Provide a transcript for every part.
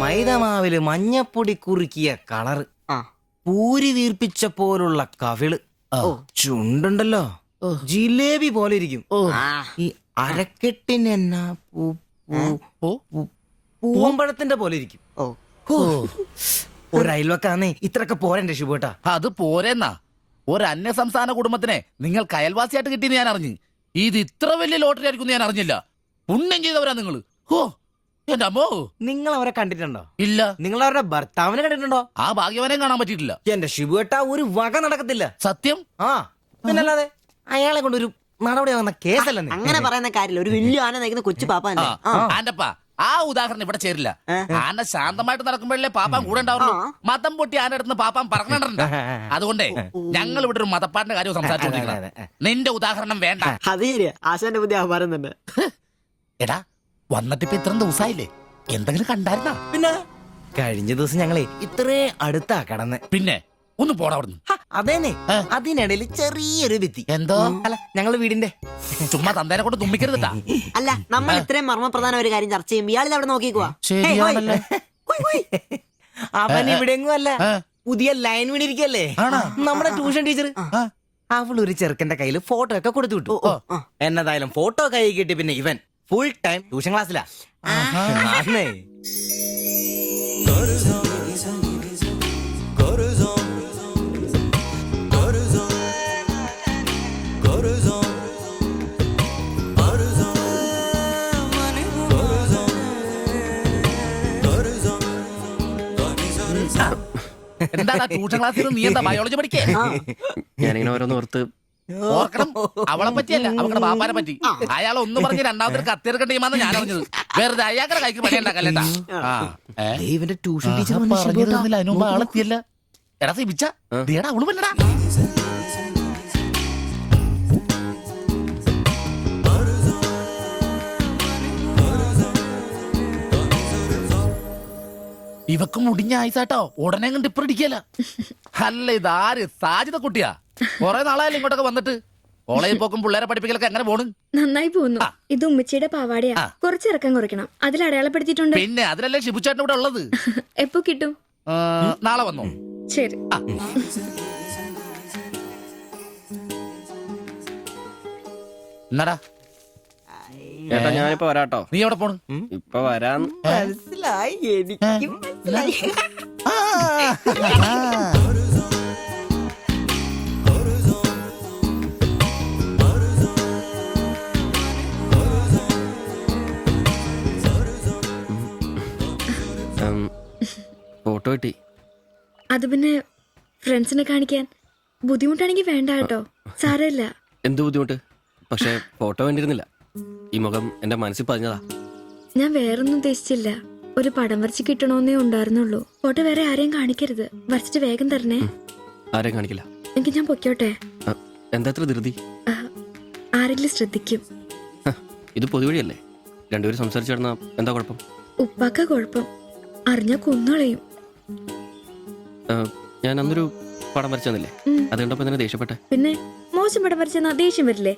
മൈദമാവില് മഞ്ഞപ്പൊടി കുറുക്കിയ കളറ്, പൂരി വീർപ്പിച്ച പോലുള്ള കവിള്, ചുണ്ടുണ്ടല്ലോ ജിലേബി പോലെ ഇരിക്കും. ഈ അരക്കെട്ടിനെന്നാ പൂവമ്പഴത്തിന്റെ പോലെ ഇരിക്കും. ഒരു അയൽവക്കാന്നേ ഇത്രയൊക്കെ പോരണ്ടേ ശുഭേട്ടാ? അത് പോരെന്നാ. ഒരു അന്യ സംസ്ഥാന കുടുംബത്തിനെ നിങ്ങൾ അയൽവാസിയായിട്ട് കിട്ടിയെന്ന് ഞാൻ അറിഞ്ഞു. ഇത് ഇത്ര വലിയ ലോട്ടറി ആയിരിക്കും ഞാൻ അറിഞ്ഞില്ല. പുണ്യം ചെയ്തവരാ നിങ്ങള്. ഓ എന്റെ അമ്മോ, നിങ്ങൾ അവരെ കണ്ടിട്ടുണ്ടോ? ഇല്ല. നിങ്ങൾ അവരുടെ ഭർത്താവിനെ കണ്ടിട്ടുണ്ടോ? ആ ഭാഗ്യവനെ കാണാൻ പറ്റിയിട്ടില്ല. എന്റെ ശിവേട്ട ഒരു വക നടക്കത്തില്ല. സത്യം. ആ പിന്നല്ലാതെ അയാളെ കൊണ്ട് ഒരു നടപടി വന്ന കേസല്ല. അങ്ങനെ പറയുന്ന കാര്യമില്ല. ഒരു വലിയ ആന നയിക്കുന്ന കൊച്ചു പാപ്പ. ആന്റപ്പാ, ആ ഉദാഹരണം ഇവിടെ ചേരില്ല. ആന ശാന്തമായിട്ട് നടക്കുമ്പോഴല്ലേ പാപ്പാൻ കൂടെ ഉണ്ടാവുള്ളൂ. മതം പൊട്ടി ആന അടുത്ത് പാപ്പാൻ പറഞ്ഞിട്ടുണ്ട്. അതുകൊണ്ടേ ഞങ്ങൾ ഇവിടെ ഒരു മതപ്പാടിന്റെ കാര്യം സംസാരിച്ചോണ്ടിരിക്കണം. നിന്റെ ഉദാഹരണം വേണ്ട. അത് ശരിയാ, ആശാന്റെ പുതിയ ആഹാരം തന്നെ. എടാ, വന്നിട്ട് ഇപ്പൊ ഇത്രയും ദിവസമായില്ലേ, എന്തെങ്കിലും കണ്ടായിരുന്നാ? പിന്നെ കഴിഞ്ഞ ദിവസം ഞങ്ങളെ ഇത്രേ അടുത്താ കടന്ന്. പിന്നെ ഒന്ന് പോടാ അവിടുന്ന്. അതേനെ, അതിനിടയിൽ ചെറിയൊരു ഭിത്തി. എന്തോ അല്ല, ഞങ്ങള് വീടിന്റെ ചുമ്മാ തന്തേനെ കൊണ്ട് തുമ്മിക്കരുതാ. അല്ല, നമ്മൾ ഇത്രയും മർമ്മപ്രധാന ഒരു കാര്യം ചർച്ച ചെയ്യുമ്പോൾ ഇയാളിത് അവിടെ നോക്കിക്കുവാ. ശരിയാണല്ലോ. അവൻ ഇവിടെങ്ങും അല്ല, പുതിയ ലൈൻ വീണിരിക്കല്ലേ നമ്മുടെ ട്യൂഷൻ ടീച്ചർ. അവളൊരു ചെറുക്കന്റെ കയ്യിൽ ഫോട്ടോ ഒക്കെ കൊടുത്തു വിട്ടു. എന്നതായാലും ഫോട്ടോ കൈ കിട്ടി. പിന്നെ ഇവൻ ഫുൾ ടൈം ട്യൂഷൻ ക്ലാസ്സിലാ. എന്താ ട്യൂഷൻ ക്ലാസ്സിൽ നീ എന്താ ബയോളജി പഠിക്കേ? ഞാനിങ്ങനെ ഓരോന്ന് ഓർത്ത് ഓർക്കണം. അവളെ പറ്റിയല്ല, അവളുടെ ബാപ്പാനെ പറ്റി. അയാൾ ഒന്ന് പറഞ്ഞ് രണ്ടാമത്തെ കത്തിയെടുക്കേണ്ട ടീമാന്ന് ഞാൻ അറിഞ്ഞത്. വെറുതെ അയാളുടെ കൈക്ക് പണി ഉണ്ടാക്കല്ലേട്ടാ. ഇവന്റെ ട്യൂഷൻ ടീച്ചർ അതിനുമ്പ് ആളെത്തിയല്ല. എടാ സിബിച്ച ദേടാ അവള് പല്ലടാ. ഇവക്ക് മുടിഞ്ഞ ആയിസാട്ടോ, ഉടനെ കണ്ട് ഇപ്പൊ ഇടിക്കല. അല്ല, ഇതാര് സാജിത കുട്ടിയാ? കൊറേ നാളായാലും ഇങ്ങോട്ടൊക്കെ വന്നിട്ട്. കോളേജിൽ പോക്കും പിള്ളേരെ പഠിപ്പിക്കലൊക്കെ എങ്ങനെ പോണ്? നന്നായി പോകുന്നു. ഇത് ഉമ്മച്ചിയുടെ പാവാടയാ, കുറച്ചിറക്കം കുറയ്ക്കണം. അതിൽ അടയാളപ്പെടുത്തിയിട്ടുണ്ട്. പിന്നെ അതിലല്ലേ ഷിബുച്ചേട്ടൻ ഇവിടെ ഉള്ളത്. എപ്പോ കിട്ടും? നാളെ വന്നോ? ശരി. എന്നാടാ ചേട്ടാ, ഞാനിപ്പോ വരാട്ടോ. നീ എവിടെ പോണ്? ഇപ്പൊ വരാൻ. മനസ്സിലായി, എനിക്കും മനസ്സിലായി. ഫോട്ടോ കിട്ടി. അത് പിന്നെ ഫ്രണ്ട്സിനെ കാണിക്കാൻ ബുദ്ധിമുട്ടാണെങ്കിൽ വേണ്ട കേട്ടോ, സാരമില്ല. എന്ത് ബുദ്ധിമുട്ട്? പക്ഷെ ഫോട്ടോ വേണ്ടിയിരുന്നില്ല. ഈ മുഖം എന്റെ മനസ്സിൽ പതിഞ്ഞതാ. ഞാൻ വേറൊന്നും ഉദ്ദേശിച്ചില്ല. ഒരു പടം വരച്ച് കിട്ടണോന്നേ ഉണ്ടായിരുന്നുള്ളൂ. ഫോട്ടോ വേറെ ആരെയും കാണിക്കരുത്. വരച്ചിട്ട് വേഗം തരണേ. ആരെയും കാണിക്കില്ല. എനിക്ക് ഞാൻ പൊയ്ക്കോട്ടെ? എന്താ ഇത്ര ധൃതി? ആരെങ്കിലും ശ്രദ്ധിക്കും. ഇത് പൊതുവഴിയല്ലേ, രണ്ടുപേരും സംസാരിച്ചു കിടന്നാ എന്താ കുഴപ്പം? ഉപ്പാക്ക കുഴപ്പം അറിഞ്ഞാ കൊന്നുകളയും. ഞാൻ അന്നൊരു പടം വരച്ചു തന്നില്ലേ, അത് കണ്ടപ്പോ തന്നെ ദേഷ്യപ്പെട്ടെ. പിന്നെ മോശം പടം വരച്ചെന്നാ ദേഷ്യം വരില്ലേ?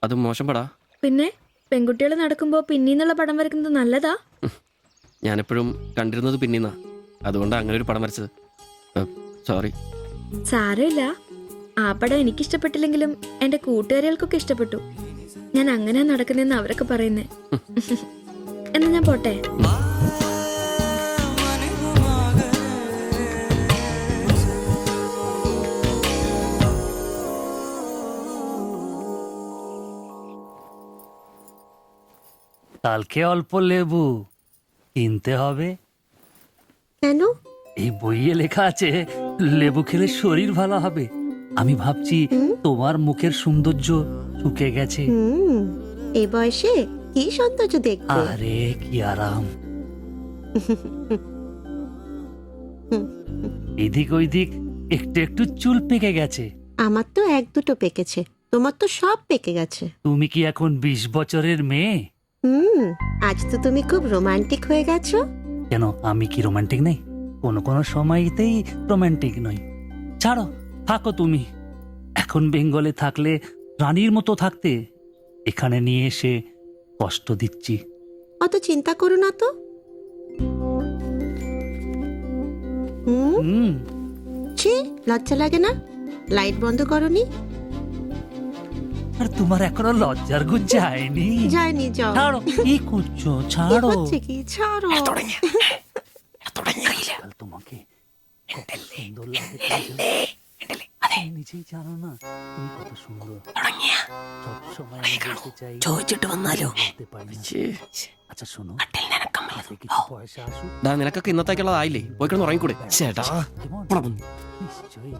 അത് മോശം പടാ. പിന്നെ പെൺകുട്ടികൾ നടക്കുമ്പോ പിന്നീന്നുള്ള പടം വരക്കുന്നത് നല്ലതാ. ഞാനെപ്പോഴും കണ്ടിരുന്നത് പിന്നീന്നാ, അതുകൊണ്ടാ അങ്ങനെ ഒരു പടം വരച്ചത്. സോറി. സാരമില്ല. ആ പടം എനിക്കിഷ്ടപ്പെട്ടില്ലെങ്കിലും എന്റെ കൂട്ടുകാരികൾക്കൊക്കെ ഇഷ്ടപ്പെട്ടു. ഞാൻ അങ്ങനെ നടക്കുന്നെന്ന് അവരൊക്കെ പറയുന്നേ. എന്നാ ഞാൻ പോട്ടെ. কালকে অল্প লেবু কিনতে হবে। কেন? এই বইয়ে লেখা আছে লেবু খেলে শরীর ভালো হবে। আমি ভাবছি তোমার মুখের সৌন্দর্য শুকে গেছে। এই বয়সে কি সৌন্দর্য দেখবে? আরে কি আরাম। এদিক ওইদিক একটু একটু চুল পেকে গেছে। আমার তো এক দুটো পেকেছে, তোমার তো সব পেকে গেছে। তুমি কি এখন 20 বছরের মেয়ে? আজ তো তুমি খুব রোমান্টিক হয়ে গেছো। কেন, আমি কি রোমান্টিক নেই? কোনো কোনো সময়তেই রোমান্টিক নই। ছাড়ো, থাকো তুমি। এখন বেঙ্গলে থাকলে রানীর মতো থাকতে, এখানে নিয়ে এসে কষ্ট দিচ্ছি। অত চিন্তা করো না তো, ছি লজ্জা লাগে না? লাইট বন্ধ করনি? আর তোমার এখনো লজ্জার গুণ যায়নি? যায়নি, যাও। ছাড়ো, কি করছো? কি ছাড়ো। হচ্ছে কি? ছাড়ো। কাল তোমাকে কত সুন্দর লাগে তুমি নিজেই জানো না তুমি কত সুন্দর। সবসময় আমি বলতে চাই, ചോദിച്ചിട്ട് വന്നാലോ? বলতে পারি না। আচ্ছা শোনো, হাতে কিছু পয়সা আসুক। ഡാ നിനക്കൊക്കെ ഇന്നത്തേക്കുള്ളതായില്ലേ? പോയി കിടന്ന് ഉറങ്ങിക്കൂടെ? ചേട്ടാ কেমন? নিশ্চয়ই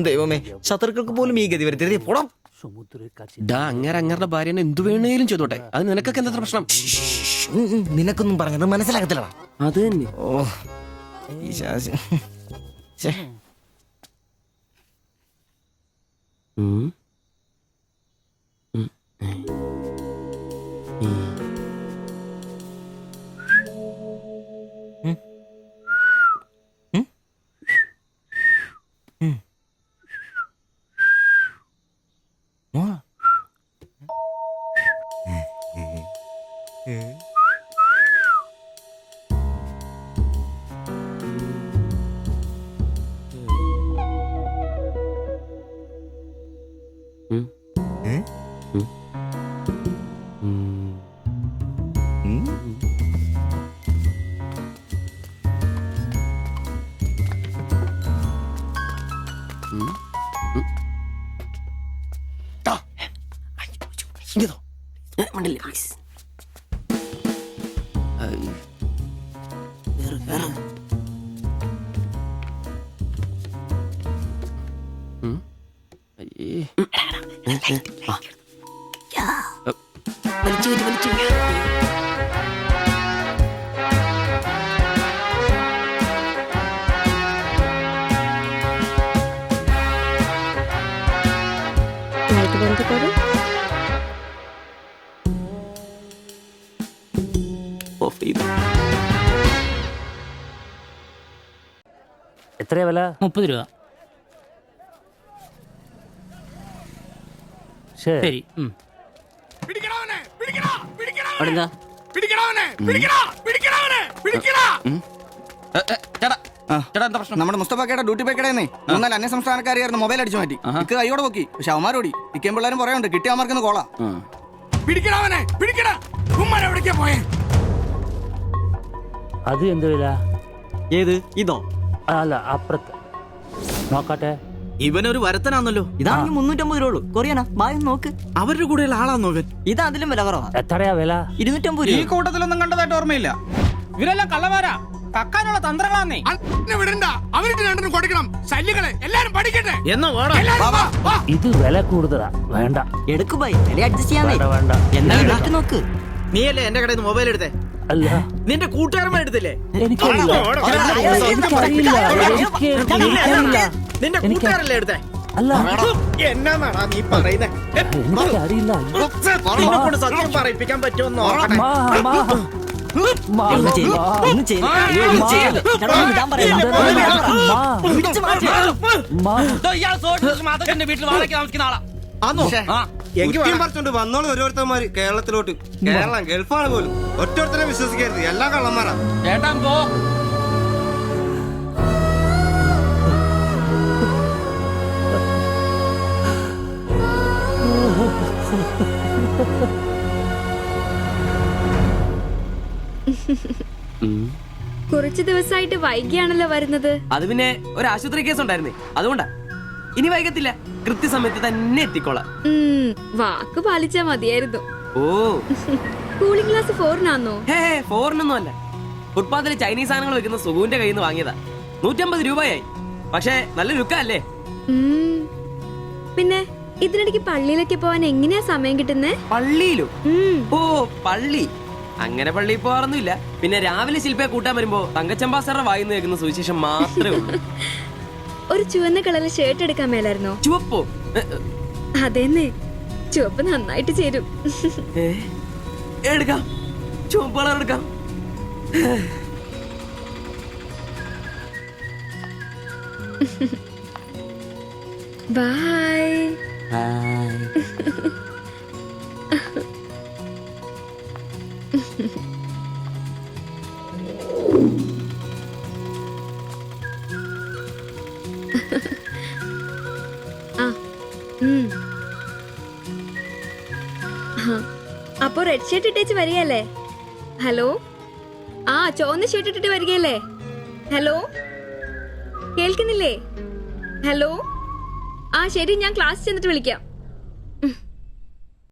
ദൈവമേ, ശത്രുക്കൾക്ക് പോലും ഈ ഗതി വരുത്തരുതേ. പോടാം. সমুদ্রের কাছে ഡാ അങ്ങേരുടെ ഭാര്യനെ എന്തു വേണേലും ചെയ്തോട്ടെ, അത് നിനക്കൊക്കെ എന്താ പ്രശ്നം? നിനക്കൊന്നും പറഞ്ഞത് മനസ്സിലാകത്തില്ലടാ. അത് തന്നെ. ഓ ഈ ശാസി. ഛെ. ഉം. ഉം. ഉം. ആ. ഉം. ഏ? ഉം. ഉം. ഉം. ഉം. ടാ. ഇങ്ങതോ. മണ്ടില്ല പ്ലീസ്. ഐ. ഉം. അയ്യേ. വലിച്ചു കയറ്റി, വലിച്ചു കയറ്റി. লাইট বন্ধ করো। ഓഫ് ചെയ്തു. എത്രയാ വില? 30 രൂപ. ശരി. അവിടെന്താ? ചേട്ടാ എന്താ പ്രശ്നം? നമ്മുടെ മുസ്തഫാക്കയുടെ ഡ്യൂട്ടി പേക്കടേന്നേ 3-4 അന്യ സംസ്ഥാനക്കാരിയായിരുന്നു മൊബൈൽ അടിച്ചു മാറ്റി. ഇക്ക് കൈയോടെ പൊക്കി, പക്ഷെ അവന്മാരോടി ഇക്കേം പിള്ളേരും പറയാനുണ്ട് കിട്ടിയ അവന്മാർക്കൊന്ന് കോളാ. അത് എന്ത് വില? ഏത് ഇതോ? അല്ല അപ്പുറത്ത് നോക്കട്ടെ. ഇവനൊരു വരത്തനാന്നല്ലോ. ഇതാണെങ്കിൽ 350 രൂപ ഉള്ളൂ. കൊറിയനാ, ബായ് നോക്ക്. അവരുടെ കൂടെയുള്ള ആളാന്നോ ഇവൻ? ഇത് അതിലും വില കുറവാ. എത്രയാ വില? 250 ഈ രൂപ. കൂട്ടത്തിലൊന്നും കണ്ടതായിട്ട് ഓർമ്മയില്ല. ഇവരെല്ലാം കള്ളമാരാ, കക്കാനുള്ള തന്ത്രങ്ങളാന്നേ. ഇത് വില കൂടുതലാ, വേണ്ട. എടുക്കു ബായ്, വില അഡ്ജസ്റ്റ് ചെയ്യാന്നേ. വേണ്ട വേണ്ട. എന്നാ ഉണ്ടാക്കി നോക്ക്. നീയല്ലേ എന്റെ കടയിൽ നിന്ന് മൊബൈൽ എടുത്തേ? അല്ല നിന്റെ കൂട്ടുകാരന്മാർ എടുത്തില്ലേ? എനിക്കറിയില്ല. നിന്റെ കൂട്ടുകാരല്ലേ എടുത്തേ? അല്ല എന്നാന്നാടാ നീ പറയുന്നേ? എനിക്കറിയില്ല. നിന്നെ കൊണ്ട് സത്യം പറയിപ്പിക്കാൻ പറ്റുമെന്ന് നോക്കട്ടെ. മാ, മാ, മാ, ഒന്ന് ചെയ്യ്, ഒന്ന് ചെയ്യ്. അയ്യോ, ഒന്ന് ചെയ്യല്ലേ. ചേട്ടാ, ഒന്ന് വിടാൻ പറയണ്ട. മാ, പിടിച്ച് മാറ്റി. മാ. വീട്ടിൽ വാടകയ്ക്ക് താമസിക്കുന്ന ആളാ. പറിച്ചോണ്ട് വന്നോളൂ ഓരോരുത്തന്മാര് കേരളത്തിലോട്ട്. കേരളം ഗൾഫാണ് പോലും. ഒറ്റൊരുത്തരെ വിശ്വസിക്കരുത്, എല്ലാ കള്ളന്മാരാ. ചേട്ടാ പോ. കുറച്ചു ദിവസമായിട്ട് വൈകിയാണല്ലോ വരുന്നത്. അത് പിന്നെ ഒരു ആശുപത്രി കേസ് ഉണ്ടായിരുന്നേ, അതുകൊണ്ടാ. ഇനി വൈകത്തില്ല, കൃത്യസമയത്ത് തന്നെ എത്തിക്കോളാം. വാക്ക് പാലിച്ചാ മതിയായിരുന്നു. ഓ കൂളിംഗ് ഗ്ലാസ് 4-നാന്നോ? ഹേ ഫോറിനൊന്നും അല്ല. ഫുട്പാത്തില് ചൈനീസ് സാധനങ്ങൾ വെക്കുന്ന സുഗുവിന്റെ കയ്യിൽ നിന്ന് വാങ്ങിയതാ. 150 രൂപയായി. പക്ഷെ നല്ല ലുക്കല്ലേ? പിന്നെ ഇതിനിടയ്ക്ക് പള്ളിയിലൊക്കെ പോവാൻ എങ്ങനെയാ സമയം കിട്ടുന്നേ? പള്ളിയിലോ? ഓ പള്ളി, അങ്ങനെ പള്ളി പോവാറൊന്നുമില്ല. പിന്നെ രാവിലെ ശില്പയെ കൂട്ടാൻ വരുമ്പോ തങ്കച്ചമ്പാസറുടെ വായിന്ന് കേൾക്കുന്ന സുവിശേഷം മാത്രമേ ഉള്ളൂ. ഒരു ചുവന്ന കളറിൽ ഷർട്ട് എടുക്കാൻ മേലായിരുന്നോ? ചുവപ്പോ? അതെന്നെ, ചുവപ്പ് നന്നായിട്ട് ചേരും. എടുക്കാം, ചുവപ്പ് കളർ എടുക്കാം. ബൈ. ആ ഉം. ആ, അപ്പൊ റെഡ് ഷർട്ട് ഇട്ടേച്ച് വരികയല്ലേ? ഹലോ ആ ചുവന്ന ഷർട്ട് ഇട്ടിട്ട് വരികയല്ലേ? ഹലോ കേൾക്കുന്നില്ലേ? ഹലോ ആ ശരി, ഞാൻ ക്ലാസ് ചെന്നിട്ട് വിളിക്കാം.